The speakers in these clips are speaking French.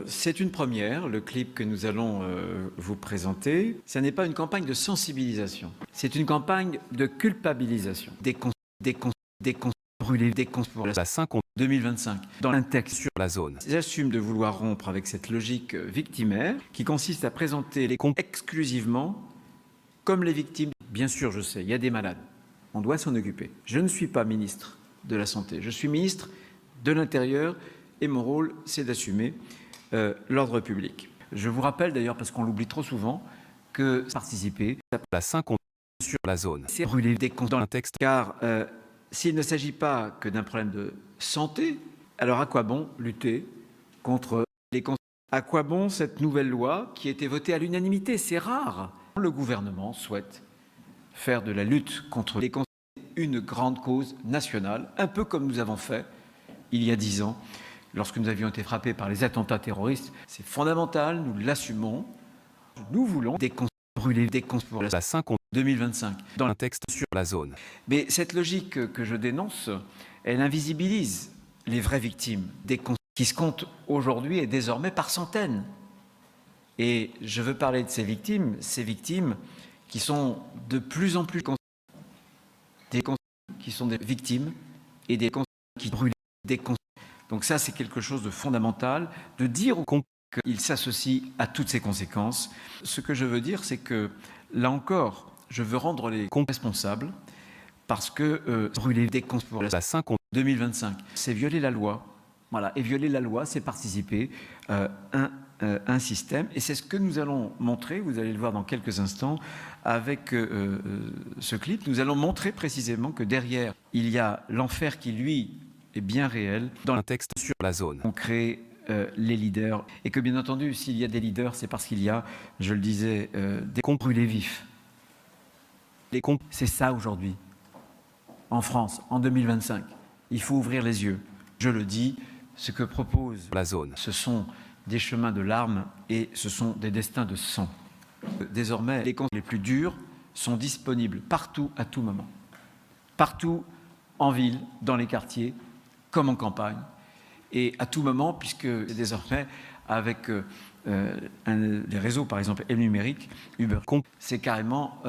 C'est une première, le clip que nous allons vous présenter. Ce n'est pas une campagne de sensibilisation, c'est une campagne de culpabilisation. Des brûlés, des cons pour la 5 2025. Dans un texte sur la zone. J'assume de vouloir rompre avec cette logique victimaire qui consiste à présenter les cons exclusivement comme les victimes. Bien sûr, je sais, il y a des malades. On doit s'en occuper. Je ne suis pas ministre de la Santé, je suis ministre de l'Intérieur et mon rôle, c'est d'assumer l'ordre public. Je vous rappelle d'ailleurs, parce qu'on l'oublie trop souvent, que participer la 5 sur la zone, c'est brûler des cons dans un texte. Car s'il ne s'agit pas que d'un problème de santé, alors à quoi bon lutter contre les cons? À quoi bon cette nouvelle loi qui a été votée à l'unanimité? C'est rare. Le gouvernement souhaite faire de la lutte contre les cons une grande cause nationale, un peu comme nous avons fait il y a 10 ans, lorsque nous avions été frappés par les attentats terroristes. C'est fondamental, nous l'assumons. Nous voulons brûler des cons pour la 5 2025 dans un texte sur la zone. Mais cette logique que je dénonce, elle invisibilise les vraies victimes des cons qui se comptent aujourd'hui et désormais par centaines. Et je veux parler de ces victimes qui sont de plus en plus des cons qui sont des victimes et des cons qui brûlent des cons. Donc ça, c'est quelque chose de fondamental, de dire aux cons qu'ils s'associent à toutes ces conséquences. Ce que je veux dire, c'est que, là encore, je veux rendre les cons responsables parce que brûler des cons pour la 5 2025, c'est violer la loi. Voilà. Et violer la loi, c'est participer à un système. Et c'est ce que nous allons montrer, vous allez le voir dans quelques instants, avec ce clip. Nous allons montrer précisément que derrière, il y a l'enfer qui, lui, est bien réel. Dans un texte sur la zone, on crée les leaders. Et que bien entendu, s'il y a des leaders, c'est parce qu'il y a, je le disais, des cons brûlés vifs. Les cons, c'est ça aujourd'hui. En France, en 2025, il faut ouvrir les yeux. Je le dis, ce que propose la zone, ce sont des chemins de larmes et ce sont des destins de sang. Désormais, les cons les plus durs sont disponibles partout, à tout moment. Partout, en ville, dans les quartiers, comme en campagne. Et à tout moment, puisque désormais, avec les réseaux, par exemple, et le numérique, Uber, c'est carrément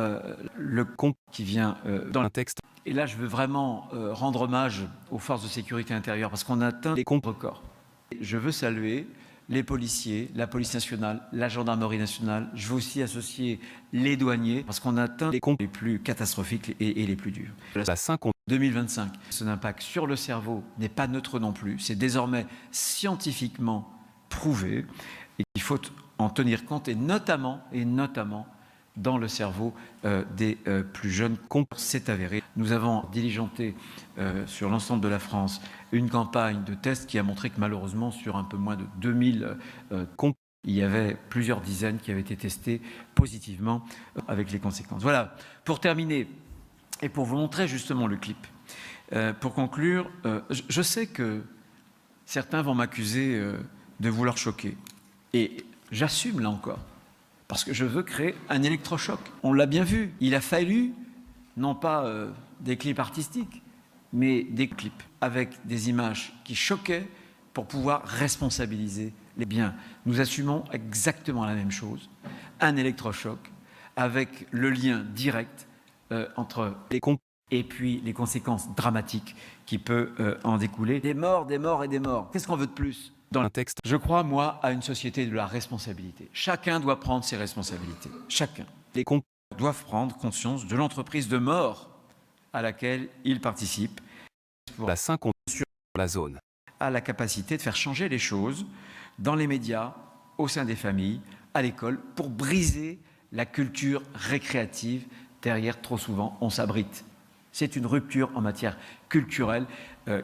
le con qui vient dans le texte. Et là, je veux vraiment rendre hommage aux forces de sécurité intérieure, parce qu'on a atteint des comptes records. Je veux saluer les policiers, la police nationale, la gendarmerie nationale. Je veux aussi associer les douaniers, parce qu'on a atteint les comptes les plus catastrophiques et les plus durs. La 5 2025, son impact sur le cerveau n'est pas neutre non plus. C'est désormais scientifiquement prouvé et il faut en tenir compte, et notamment dans le cerveau des plus jeunes. C'est avéré. Nous avons diligenté sur l'ensemble de la France une campagne de tests qui a montré que malheureusement, sur un peu moins de 2000 il y avait plusieurs dizaines qui avaient été testés positivement avec les conséquences. Voilà, pour terminer et pour vous montrer justement le clip. Pour conclure, je sais que certains vont m'accuser de vouloir choquer. Et j'assume là encore. Parce que je veux créer un électrochoc. On l'a bien vu. Il a fallu, non pas des clips artistiques, mais des clips avec des images qui choquaient pour pouvoir responsabiliser les biens. Nous assumons exactement la même chose. Un électrochoc avec le lien direct entre les cons et puis les conséquences dramatiques qui peuvent en découler. Des morts, des morts et des morts. Qu'est-ce qu'on veut de plus ? Dans un texte, je crois, moi, à une société de la responsabilité. Chacun doit prendre ses responsabilités. Chacun. Les cons doivent prendre conscience de l'entreprise de mort à laquelle ils participent. Pour la 5 sur la zone. À la capacité de faire changer les choses dans les médias, au sein des familles, à l'école, pour briser la culture récréative. Derrière, trop souvent, on s'abrite. C'est une rupture en matière culturelle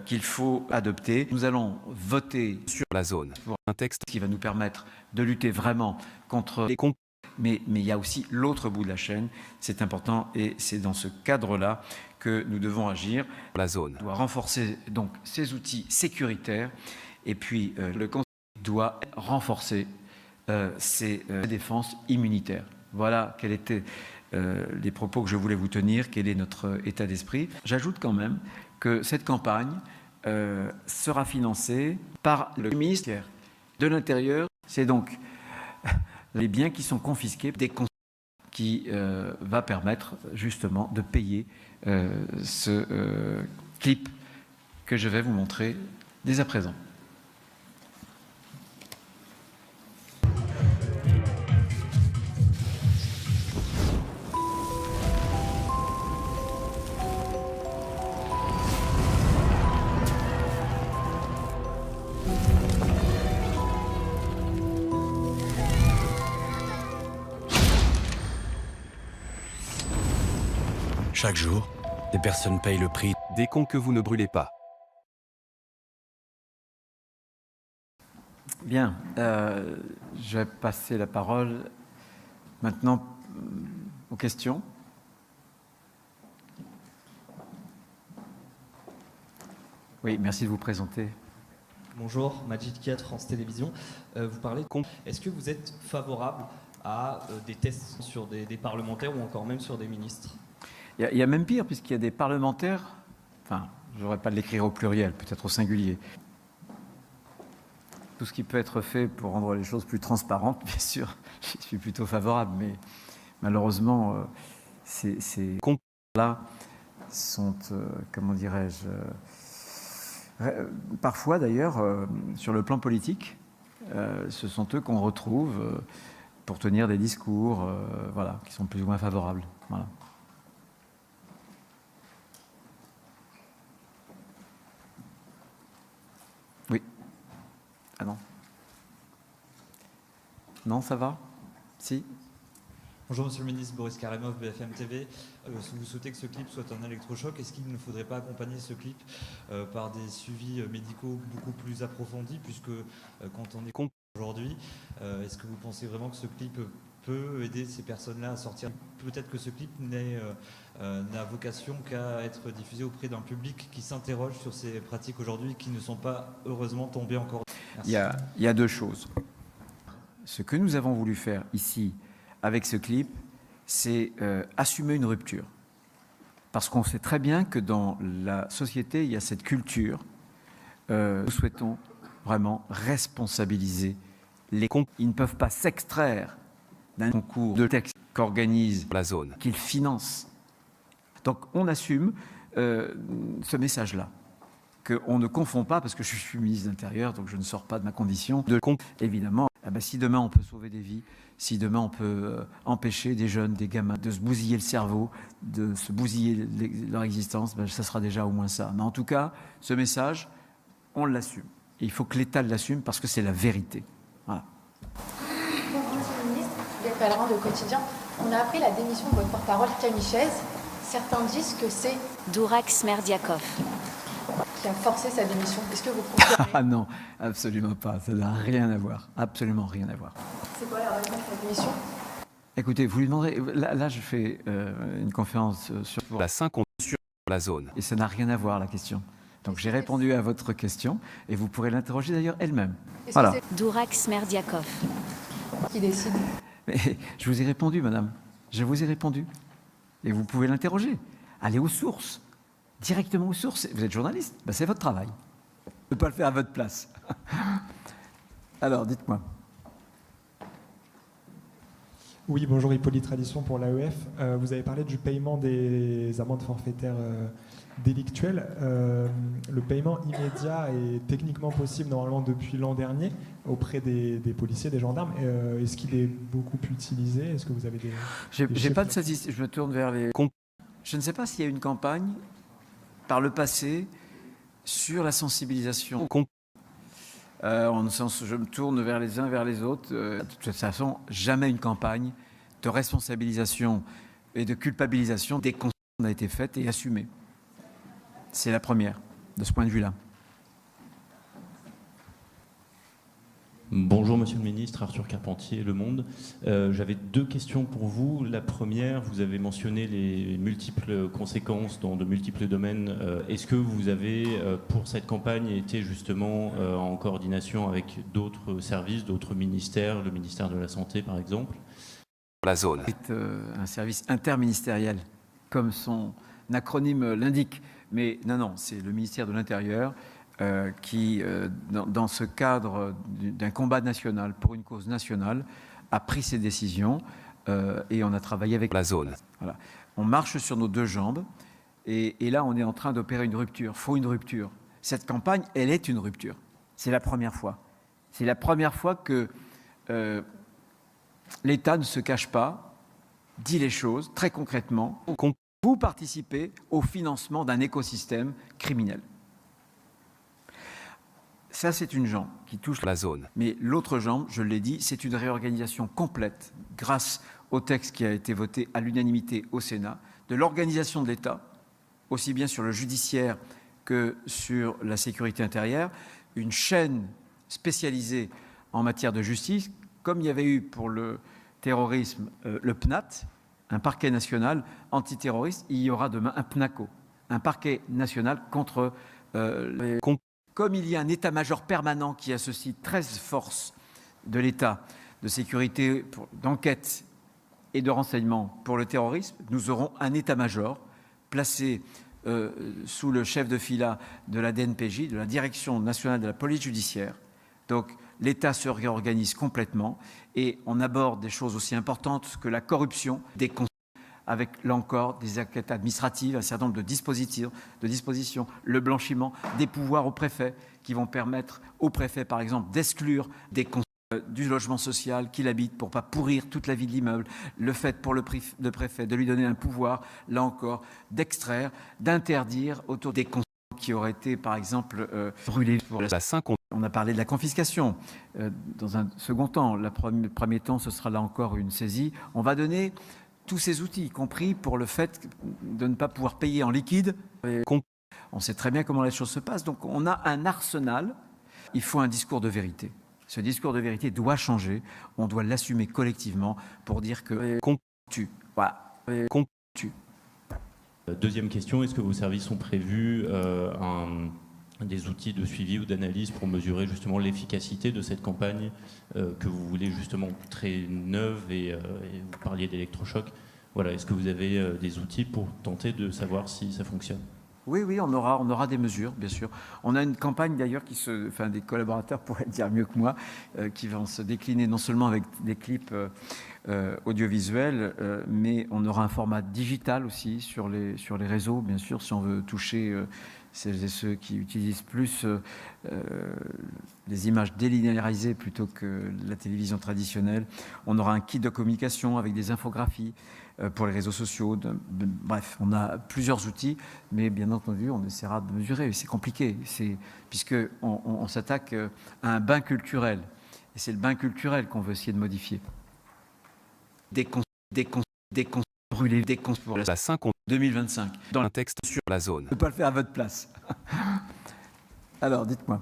qu'il faut adopter. Nous allons voter sur la zone pour un texte qui va nous permettre de lutter vraiment contre les cons. Mais il y a aussi l'autre bout de la chaîne. C'est important et c'est dans ce cadre-là que nous devons agir. La zone doit renforcer donc ses outils sécuritaires et puis le Conseil doit renforcer ses défenses immunitaires. Voilà quel était les propos que je voulais vous tenir, quel est notre état d'esprit. J'ajoute quand même que cette campagne sera financée par le ministère de l'Intérieur C'est donc les biens qui sont confisqués, qui va permettre justement de payer ce clip que je vais vous montrer dès à présent. Chaque jour, des personnes payent le prix des cons que vous ne brûlez pas. Bien, je vais passer la parole maintenant aux questions. Oui, merci de vous présenter. Bonjour, Majid Kiat, France Télévisions. Vous parlez de compte. Est-ce que vous êtes favorable à des tests sur des parlementaires ou encore même sur des ministres ? Il y a même pire, puisqu'il y a des parlementaires, enfin, je n'aurais pas de l'écrire au pluriel, peut-être au singulier. Tout ce qui peut être fait pour rendre les choses plus transparentes, bien sûr, je suis plutôt favorable, mais malheureusement, ces comptes-là sont, comment dirais-je, parfois d'ailleurs, sur le plan politique, ce sont eux qu'on retrouve pour tenir des discours, voilà, qui sont plus ou moins favorables. Voilà. Oui. Ah non. Non, ça va? Si. Bonjour Monsieur le Ministre, Boris Karemov, BFM TV. Si vous souhaitez que ce clip soit un électrochoc, est-ce qu'il ne faudrait pas accompagner ce clip par des suivis médicaux beaucoup plus approfondis, puisque quand on est con aujourd'hui, est-ce que vous pensez vraiment que ce clip peut aider ces personnes-là à sortir? Peut-être que ce clip n'a vocation qu'à être diffusé auprès d'un public qui s'interroge sur ces pratiques aujourd'hui, qui ne sont pas heureusement tombées encore. Il y a deux choses. Ce que nous avons voulu faire ici, avec ce clip, c'est assumer une rupture. Parce qu'on sait très bien que dans la société, il y a cette culture. Nous souhaitons vraiment responsabiliser les comptes. Ils ne peuvent pas s'extraire d'un concours de texte qu'organise la zone, qu'ils financent. Donc on assume ce message-là, qu'on ne confond pas, parce que je suis ministre de l'Intérieur, donc je ne sors pas de ma condition de compte. Évidemment, si demain on peut sauver des vies, si demain on peut empêcher des jeunes, des gamins de se bousiller le cerveau, de se bousiller leur existence, ça sera déjà au moins ça. Mais en tout cas, ce message, on l'assume. Et il faut que l'État l'assume parce que c'est la vérité. Voilà. Bonjour Monsieur le Ministre, Gaël Pellerin de Quotidien. On a appris la démission de votre porte-parole Camille Chaise. Certains disent que c'est Dourak Smerdiakov qui a forcé sa démission. Est-ce que vous confirmez? Ah non, absolument pas. Ça n'a rien à voir. Absolument rien à voir. C'est quoi la raison de sa démission? Écoutez, vous lui demanderez... Là je fais une conférence sur la 5 sur la zone. Et ça n'a rien à voir, la question. Donc j'ai répondu à votre question et vous pourrez l'interroger d'ailleurs elle-même. Voilà. Dourak Smerdiakov. Qui décide? Mais je vous ai répondu, madame. Je vous ai répondu. Et vous pouvez l'interroger. Allez aux sources. Directement aux sources. Vous êtes journaliste, c'est votre travail. Je ne peux pas le faire à votre place. Alors, dites-moi. Oui, bonjour, Hippolyte Radisson pour l'AEF. Vous avez parlé du paiement des amendes forfaitaires délictuelles. Le paiement immédiat est techniquement possible normalement depuis l'an dernier auprès des policiers, des gendarmes. Est-ce qu'il est beaucoup utilisé? Est-ce que vous avez des... J'ai pas de statistique. Je me tourne vers les... Je ne sais pas s'il y a une campagne par le passé sur la sensibilisation. En ce sens, je me tourne vers les uns, vers les autres. De toute façon, jamais une campagne de responsabilisation et de culpabilisation des consciences a été faite et assumée. C'est la première, de ce point de vue-là. Bonjour Monsieur le Ministre, Arthur Carpentier, Le Monde. J'avais deux questions pour vous. La première, vous avez mentionné les multiples conséquences dans de multiples domaines. Est-ce que vous avez, pour cette campagne, été justement en coordination avec d'autres services, d'autres ministères, le ministère de la Santé par exemple? La zone. C'est un service interministériel, comme son acronyme l'indique. Mais non, c'est le ministère de l'Intérieur qui, dans ce cadre d'un combat national pour une cause nationale, a pris ses décisions et on a travaillé avec la zone. Voilà. On marche sur nos 2 jambes et là, on est en train d'opérer une rupture. Il faut une rupture. Cette campagne, elle est une rupture. C'est la première fois. C'est la première fois que l'État ne se cache pas, dit les choses très concrètement. Vous participez au financement d'un écosystème criminel. Ça, c'est une jambe qui touche la zone. Mais l'autre jambe, je l'ai dit, c'est une réorganisation complète, grâce au texte qui a été voté à l'unanimité au Sénat, de l'organisation de l'État, aussi bien sur le judiciaire que sur la sécurité intérieure, une chaîne spécialisée en matière de justice, comme il y avait eu pour le terrorisme le PNAT, un parquet national antiterroriste, il y aura demain un PNACO, un parquet national contre les... Comme il y a un état-major permanent qui associe 13 forces de l'État de sécurité, d'enquête et de renseignement pour le terrorisme, nous aurons un état-major placé sous le chef de fila de la DNPJ, de la Direction nationale de la police judiciaire. Donc l'État se réorganise complètement et on aborde des choses aussi importantes que la corruption, des avec, là encore, des enquêtes administratives, un certain nombre de dispositions, le blanchiment, des pouvoirs aux préfets qui vont permettre aux préfets, par exemple, d'exclure du logement social qu'il habite pour ne pas pourrir toute la vie de l'immeuble, le fait pour le préfet de lui donner un pouvoir, là encore, d'extraire, d'interdire autour des qui auraient été, par exemple, brûlés pour la 5. On a parlé de la confiscation. Dans un second temps, le premier temps, ce sera là encore une saisie. On va donner tous ces outils, y compris pour le fait de ne pas pouvoir payer en liquide. On sait très bien comment les choses se passent. Donc on a un arsenal. Il faut un discours de vérité. Ce discours de vérité doit changer. On doit l'assumer collectivement pour dire que voilà. Deuxième question, est-ce que vos services ont prévu des outils de suivi ou d'analyse pour mesurer justement l'efficacité de cette campagne que vous voulez justement très neuve et vous parliez d'électrochoc. Voilà, est-ce que vous avez des outils pour tenter de savoir si ça fonctionne ? Oui, on aura des mesures, bien sûr. On a une campagne d'ailleurs des collaborateurs pourraient le dire mieux que moi, qui vont se décliner non seulement avec des clips audiovisuels, mais on aura un format digital aussi sur les réseaux, bien sûr, si on veut toucher celles et ceux qui utilisent plus les images délinéarisées plutôt que la télévision traditionnelle. On aura un kit de communication avec des infographies pour les réseaux sociaux. Bref, on a plusieurs outils, mais bien entendu, on essaiera de mesurer. C'est compliqué, puisqu'on s'attaque à un bain culturel. Et c'est le bain culturel qu'on veut essayer de modifier. Brûler des cons pour la 5 2025. Dans un texte sur la zone. Je ne peux pas le faire à votre place. Alors, dites-moi.